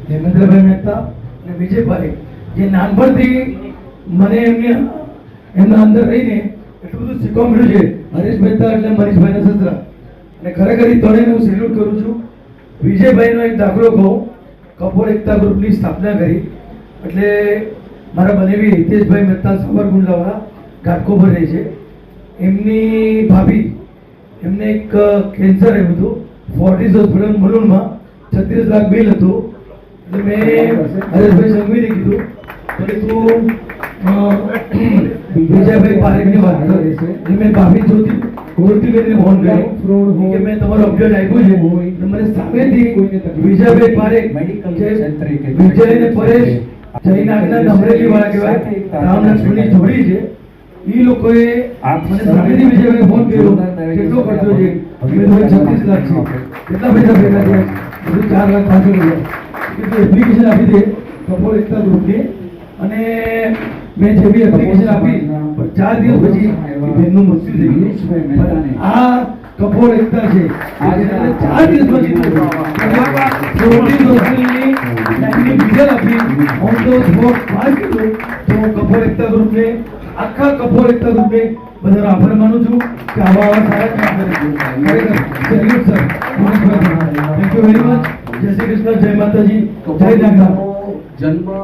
હેમેન્દ્રભાઈ મહેતા અને વિજયભાઈ જે નાનપણથી મને એમના અંદર રહીને એટલું બધું શીખવા મળ્યું છે. હરેશ મહેતા એટલે મનીષભાઈના સસરા, અને ખરેખર એ ત્રણેયને હું સેલ્યુટ કરું છું. વિજયભાઈનો એક દાખલો કહું, કપોળ એકતા ગ્રુપની સ્થાપના કરી એટલે મારા બનેવી હિતેશભાઈ મહેતા સાવરકુંડલાવાળા ઘાટકોપર રહે છે. એમની ભાભી એમને એક કેન્સર આવ્યું હતું. ફોર્ટિસ હોસ્પિટલ મલૂનમાં 36 લાખ બિલ હતું. એટલે મેં હરેશભાઈ સંઘવીને કીધું કે તું વિજયભાઈ પારેખની વાત કરે છે. એટલે મેં ભાભી જોતી કરીને ફોન કર્યો કે મેં તમારો અપડેટ આપ્યું છે. એટલે મને સામેથી વિજયભાઈ પારેખ વિજય અને પરેશ જયનાગના અમરેલી વાળા કહેવાય રામલક્ષ્મણની જોડી છે. એ લોકોએ મને સામેથી વિજયભાઈ ફોન કર્યો કેટલો ખર્ચો છે. 36 લાખ છે. કેટલા પૈસા ભેગા થયા? બધું 4 લાખ 65 હજાર. એપ્લિકેશન આપી દે કપોળ એકતા ગ્રુપની, અને મેં જે બી એપ્લિકેશન આપી 4 દિવસ પછી બેનનું મૃત્યુ થઈ ગયું. આ કપોળ એકતા છે 4 દિવસ પછી ડિટેલ આપી ઓન ધ સ્પોટ વાત કીધું. તો કપોળ એકતા ગ્રુપને આખા કપોળ એકતા ગ્રુપને બધાનો આભાર માનું છું કે આવા સારા કામ કરે છે. Salute sir. Thank you very much. જય શ્રી કૃષ્ણ, જય માતાજી, જય નાગરા. જન્મ